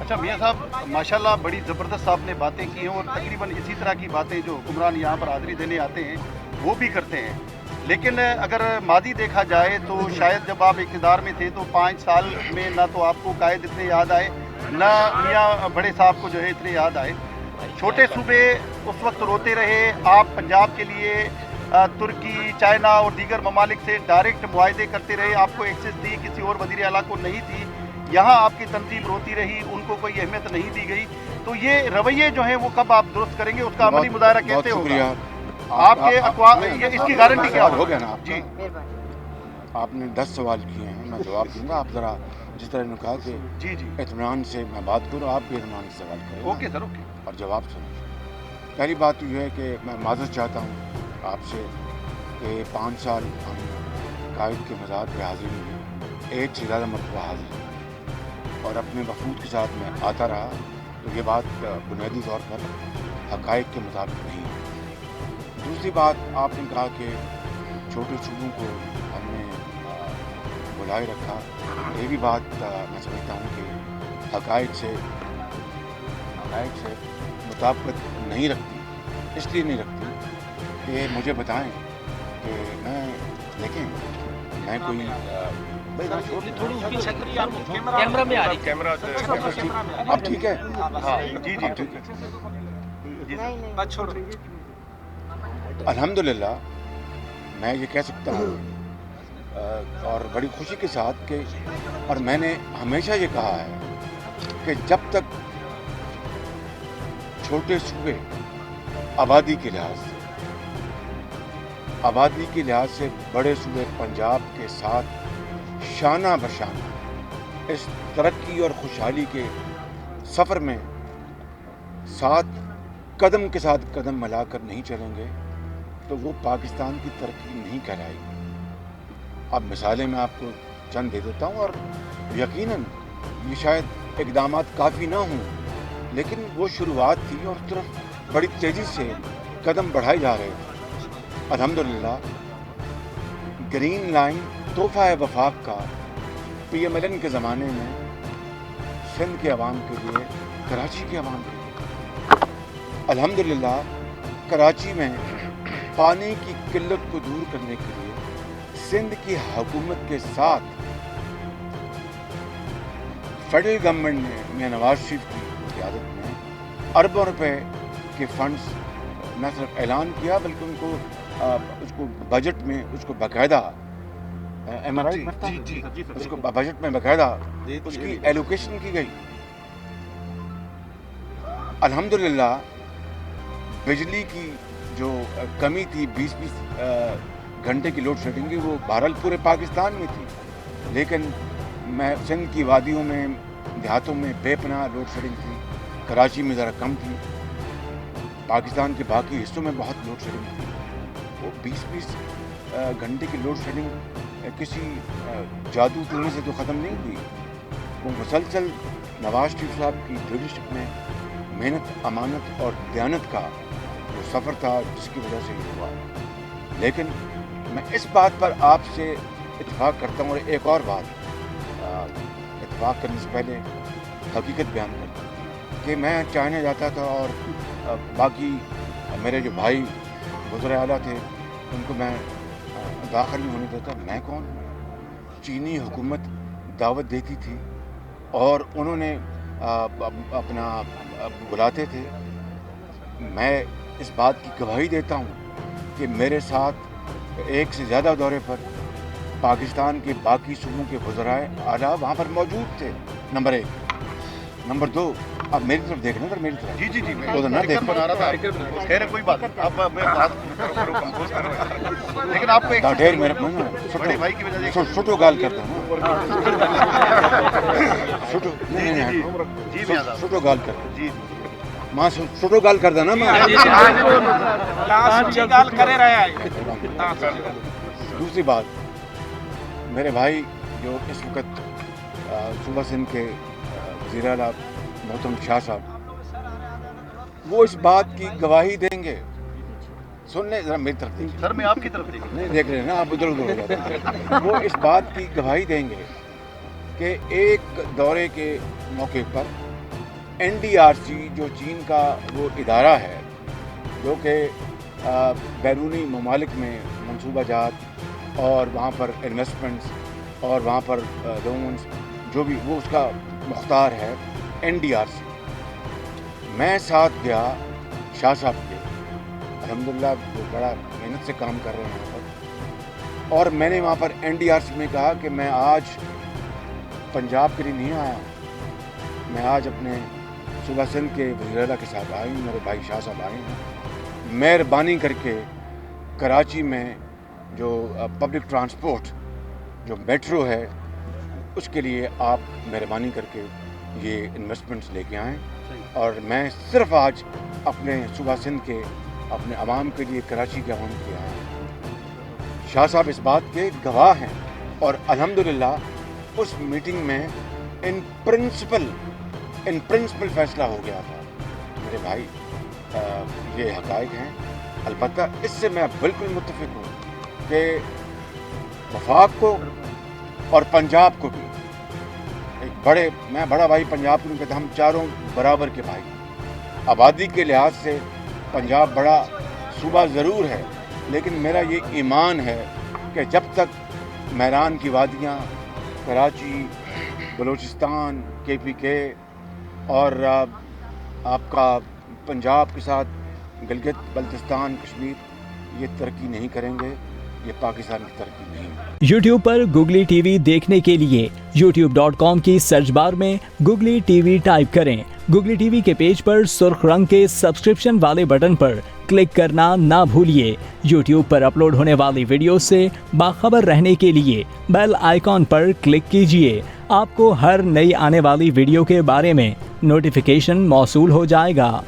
अच्छा मियाँ साहब, माशाल्लाह बड़ी ज़बरदस्त आपने बातें की हैं और तकरीबन इसी तरह की बातें जो हुक्मरान यहाँ पर हाज़िरी देने आते हैं वो भी करते हैं। लेकिन अगर माज़ी देखा जाए तो शायद जब आप इक़्तिदार में थे तो 5 साल में ना तो आपको कायद इतने याद आए, ना मियाँ बड़े साहब को जो है इतने याद आए। छोटे सूबे उस वक्त रोते रहे, आप पंजाब के लिए तुर्की, चाइना और दीगर ममालिक से डायरेक्ट मुआहदे करते रहे, आपको एक्सेस थी, किसी और वज़ीर आला को नहीं थी। यहाँ आपकी तंजीम रोती रही, उनको कोई अहमियत नहीं दी गई। तो ये रवैये जो हैं वो कब आप दुरुस्त करेंगे, उसका अमली मुदायरा कैसे होगा? आपके इसकी गारंटी क्या हो गया ना जी? आपने 10 सवाल किए हैं, मैं जवाब दूंगा। आप ज़रा जिस तरह ने कहा कि जी जी इत्मीनान से मैं बात करूँ, आप भी इत्मीनान से सवाल करें। Okay sir, okay. और जवाब सुनें। पहली बात तो ये है कि मैं माज़रत चाहता हूँ आपसे कि 5 साल हम कायद के मज़ार पर हाज़िर हुए, एक से ज़्यादा मरतबा हाज़िर हुए और अपने वफूद के साथ मैं आता रहा। तो ये बात बुनियादी तौर पर हक़ाइक़ के मुताबिक नहीं है। दूसरी बात, आपने कहा कि छोटे सूबों को हमने बुलाए रखा। ये भी बात मैं समझता हूँ कि हक़ाइक़ से मुताबिकत नहीं रखती। इसलिए नहीं रखती कि मुझे बताएं कि मैं देखें मैं कोई कैमरा में आ रही, कैमरा अब ठीक है। हाँ जी जी ठीक है। जी सर। बात छोड़ो। अल्हम्दुलिल्लाह मैं ये कह सकता हूँ और बड़ी खुशी के साथ कि और मैंने हमेशा ये कहा है कि जब तक छोटे सूबे आबादी के लिहाज से बड़े सूबे पंजाब के साथ शाना बशाना इस तरक्की और खुशहाली के सफ़र में साथ कदम के साथ कदम मिलाकर नहीं चलेंगे तो वो पाकिस्तान की तरक्की नहीं कहलाएगी। अब मिसालें मैं आपको चंद दे देता हूँ और यकीनन ये शायद इक़दामात काफ़ी ना हों, लेकिन वो शुरुआत थी और उस तरफ बड़ी तेज़ी से कदम बढ़ाए जा रहे थे। अल्हम्दुलिल्लाह ग्रीन लाइन तोहफ़ा है वफाक का PMLN के ज़माने में सिंध के अवाम के लिए, कराची के अवाम के लिए। अल्हम्दुलिल्लाह कराची में पानी की किल्लत को दूर करने के लिए सिंध की हुकूमत के साथ फेडरल गवर्नमेंट ने मियां नवाज शरीफ की क़यादत में अरबों रुपए के फंड्स न सिर्फ ऐलान किया बल्कि उसको बजट में उसको बाकायदा उसको बजट में बाकायदा उसकी एलोकेशन की गई। अल्हम्दुलिल्लाह बिजली की जो कमी थी 20-20 घंटे की लोड शेडिंग की, वो बहरहाल पूरे पाकिस्तान में थी, लेकिन मैं सिंध की वादियों में देहातों में बेपनाह लोड शेडिंग थी। कराची में ज़रा कम थी, पाकिस्तान के बाकी हिस्सों में बहुत लोड शेडिंग थी। वो 20-20 घंटे की लोड शेडिंग किसी जादू टोने से तो ख़त्म नहीं हुई। वो मुसलसल नवाज शरीफ साहब की लीडरशिप में मेहनत, अमानत और दयानत का वो सफ़र था जिसकी वजह से ये हुआ। लेकिन मैं इस बात पर आपसे इत्तेफाक करता हूँ और एक और बात इत्तेफाक करने से पहले हकीकत बयान करता हूँ कि मैं चाइना जाता था और बाकी मेरे जो भाई वज़ीर आला थे उनको मैं दाखिल नहीं होने देता। मैं कौन? चीनी हुकूमत दावत देती थी और उन्होंने अपना बुलाते थे। मैं इस बात की गवाही देता हूँ कि मेरे साथ एक से ज़्यादा दौरे पर पाकिस्तान के बाकी सूबों के वज़राए आला वहाँ पर मौजूद थे। नंबर 1। नंबर 2, अब मेरी तरफ देखना सर, मेरी तरफ। जी जी जी मैं तो ना देख बना रहा था। खैर कोई बात नहीं, आप मैं बात करो, लेकिन आपको एक ढेर मेरे बड़े भाई की वजह से छोटो गाल करता हूँ छोटो जी मियां साहब छोटो गाल करता जी मां छोटो गाल करता ना मां। गाल करे रहा है। दूसरी बात, मेरे भाई जो इस वक्त सूबा सिंध के वज़ीर आला मोहतरम शाह साहब, वो इस बात की गवाही देंगे। सुन ले जरा मेरी तरफ देखिए सर, मैं आपकी तरफ देखिए। नहीं देख रहे हैं ना आप, उधर उधर हो जाते हैं। वो इस बात की गवाही देंगे कि एक दौरे के मौके पर NDRC جو چین کا وہ ادارہ ہے جو کہ بیرونی ممالک میں منصوبہ جات اور وہاں پر انویسٹمنٹس اور وہاں پر لونز جو بھی وہ اس کا مختار ہے NDRC. میں ساتھ گیا شاہ صاحب کے، الحمدللہ وہ بڑا محنت سے کام کر رہے ہیں وہاں پر، اور میں نے وہاں پر NDRC میں کہا کہ میں آج پنجاب کے لیے نہیں آیا، میں آج اپنے صوبہ سندھ کے وزیر اعلیٰ کے ساتھ آئی ہوں، میرے بھائی شاہ صاحب آئے ہیں، مہربانی کر کے کراچی میں جو پبلک ٹرانسپورٹ جو میٹرو ہے اس کے لیے آپ مہربانی کر کے یہ انویسٹمنٹس لے کے آئیں، اور میں صرف آج اپنے صوبہ سندھ کے اپنے عوام کے لیے کراچی کے عوام کے آیا ہوں. شاہ صاحب اس بات کے گواہ ہیں، اور الحمدللہ اس میٹنگ میں ان پرنسپل فیصلہ ہو گیا تھا. میرے بھائی یہ حقائق ہیں. البتہ اس سے میں بالکل متفق ہوں کہ وفاق کو اور پنجاب کو بھی میں بڑا بھائی پنجاب کو نہیں کہتا، ہم چاروں برابر کے بھائی. آبادی کے لحاظ سے پنجاب بڑا صوبہ ضرور ہے، لیکن میرا یہ ایمان ہے کہ جب تک میران کی وادیاں، کراچی، بلوچستان، KPK اور آپ کا پنجاب کے ساتھ گلگت بلتستان، کشمیر یہ ترقی نہیں کریں گے، یہ پاکستان کی ترقی نہیں ہے. YouTube پر گوگلی ٹی وی دیکھنے کے لیے youtube.com کی سرچ بار میں گوگلی ٹی وی ٹائپ کریں. گوگلی ٹی وی کے پیج پر سرخ رنگ کے سبسکرپشن والے بٹن پر کلک کرنا نہ بھولیے. YouTube پر اپلوڈ ہونے والی ویڈیو سے باخبر رہنے کے لیے بیل آئیکن پر کلک کیجیے. آپ کو ہر نئی آنے والی ویڈیو کے بارے میں نوٹیفیکیشن موصول ہو جائے گا.